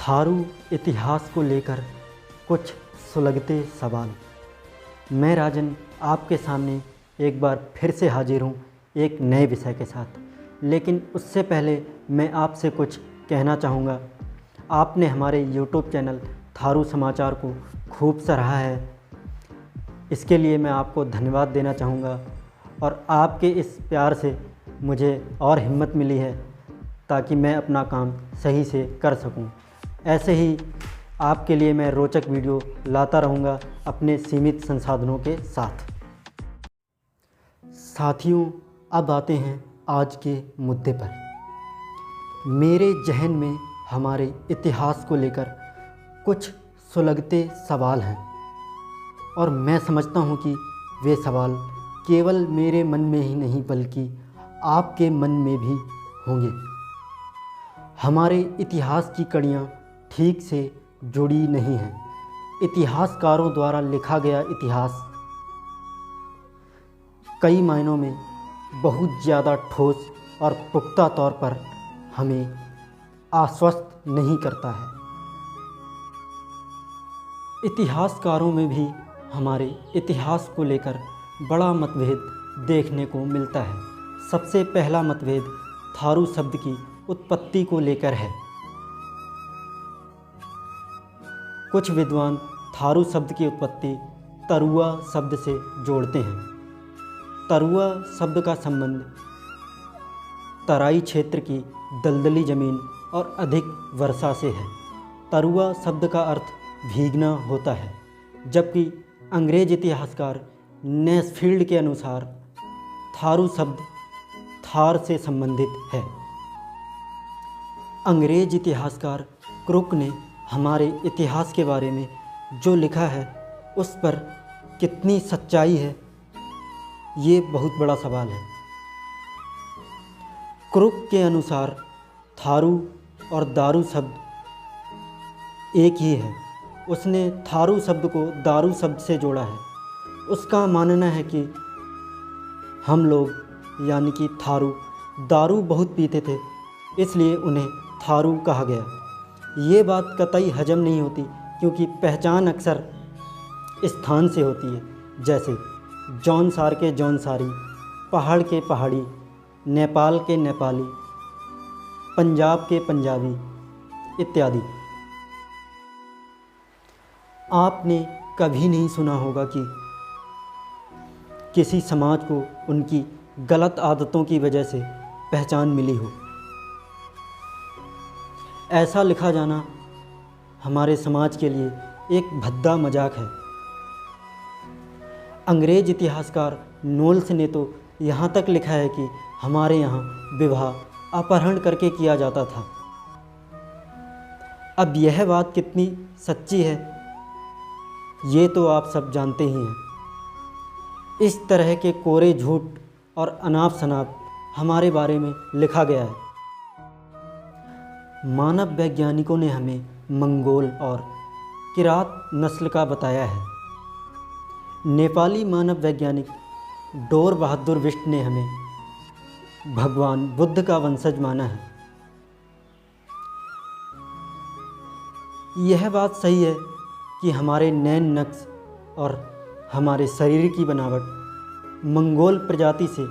थारू इतिहास को लेकर कुछ सुलगते सवाल। मैं राजन आपके सामने एक बार फिर से हाजिर हूँ एक नए विषय के साथ। लेकिन उससे पहले मैं आपसे कुछ कहना चाहूँगा। आपने हमारे YouTube चैनल थारू समाचार को खूब सराहा है, इसके लिए मैं आपको धन्यवाद देना चाहूँगा। और आपके इस प्यार से मुझे और हिम्मत मिली है ताकि मैं अपना काम सही से कर सकूं। ऐसे ही आपके लिए मैं रोचक वीडियो लाता रहूँगा अपने सीमित संसाधनों के साथ। साथियों, अब आते हैं आज के मुद्दे पर। मेरे जहन में हमारे इतिहास को लेकर कुछ सुलगते सवाल हैं और मैं समझता हूँ कि वे सवाल केवल मेरे मन में ही नहीं बल्कि आपके मन में भी होंगे। हमारे इतिहास की कड़ियाँ ठीक से जुड़ी नहीं हैं। इतिहासकारों द्वारा लिखा गया इतिहास कई मायनों में बहुत ज़्यादा ठोस और पुख्ता तौर पर हमें आश्वस्त नहीं करता है। इतिहासकारों में भी हमारे इतिहास को लेकर बड़ा मतभेद देखने को मिलता है। सबसे पहला मतभेद थारू शब्द की उत्पत्ति को लेकर है। कुछ विद्वान थारू शब्द की उत्पत्ति तरुआ शब्द से जोड़ते हैं। तरुआ शब्द का संबंध तराई क्षेत्र की दलदली ज़मीन और अधिक वर्षा से है। तरुआ शब्द का अर्थ भीगना होता है, जबकि अंग्रेज इतिहासकार नेस्फील्ड के अनुसार थारू शब्द थार से संबंधित है। अंग्रेज इतिहासकार क्रुक ने हमारे इतिहास के बारे में जो लिखा है उस पर कितनी सच्चाई है, ये बहुत बड़ा सवाल है। क्रुक के अनुसार थारू और दारू शब्द एक ही है। उसने थारू शब्द को दारू शब्द से जोड़ा है। उसका मानना है कि हम लोग यानी कि थारू दारू बहुत पीते थे, इसलिए उन्हें थारू कहा गया। ये बात कतई हजम नहीं होती, क्योंकि पहचान अक्सर स्थान से होती है, जैसे जौनसार के जौनसारी, पहाड़ के पहाड़ी, नेपाल के नेपाली, पंजाब के पंजाबी इत्यादि। आपने कभी नहीं सुना होगा कि किसी समाज को उनकी गलत आदतों की वजह से पहचान मिली हो। ऐसा लिखा जाना हमारे समाज के लिए एक भद्दा मजाक है। अंग्रेज इतिहासकार नोल्स ने तो यहाँ तक लिखा है कि हमारे यहाँ विवाह अपहरण करके किया जाता था। अब यह बात कितनी सच्ची है ये तो आप सब जानते ही हैं। इस तरह के कोरे झूठ और अनाप शनाप हमारे बारे में लिखा गया है। मानव वैज्ञानिकों ने हमें मंगोल और किरात नस्ल का बताया है। नेपाली मानव वैज्ञानिक डोर बहादुर बिष्ट ने हमें भगवान बुद्ध का वंशज माना है। यह बात सही है कि हमारे नैन नक्श और हमारे शरीर की बनावट मंगोल प्रजाति से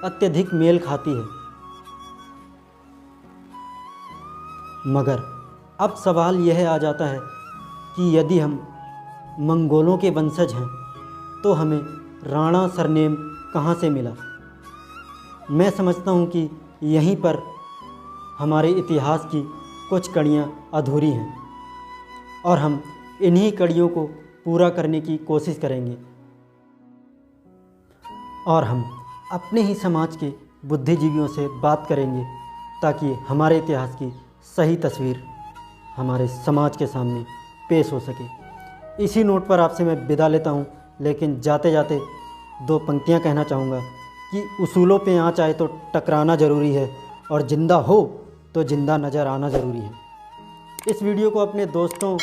अत्यधिक मेल खाती है। मगर अब सवाल यह आ जाता है कि यदि हम मंगोलों के वंशज हैं तो हमें राणा सरनेम कहाँ से मिला। मैं समझता हूँ कि यहीं पर हमारे इतिहास की कुछ कड़ियाँ अधूरी हैं और हम इन्हीं कड़ियों को पूरा करने की कोशिश करेंगे और हम अपने ही समाज के बुद्धिजीवियों से बात करेंगे ताकि हमारे इतिहास की सही तस्वीर हमारे समाज के सामने पेश हो सके। इसी नोट पर आपसे मैं विदा लेता हूँ, लेकिन जाते जाते दो पंक्तियाँ कहना चाहूँगा कि उसूलों पे आँच आए तो टकराना ज़रूरी है और ज़िंदा हो तो ज़िंदा नज़र आना ज़रूरी है। इस वीडियो को अपने दोस्तों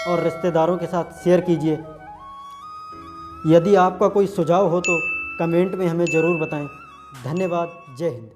और रिश्तेदारों के साथ शेयर कीजिए। यदि आपका कोई सुझाव हो तो कमेंट में हमें ज़रूर बताएं। धन्यवाद। जय हिंद।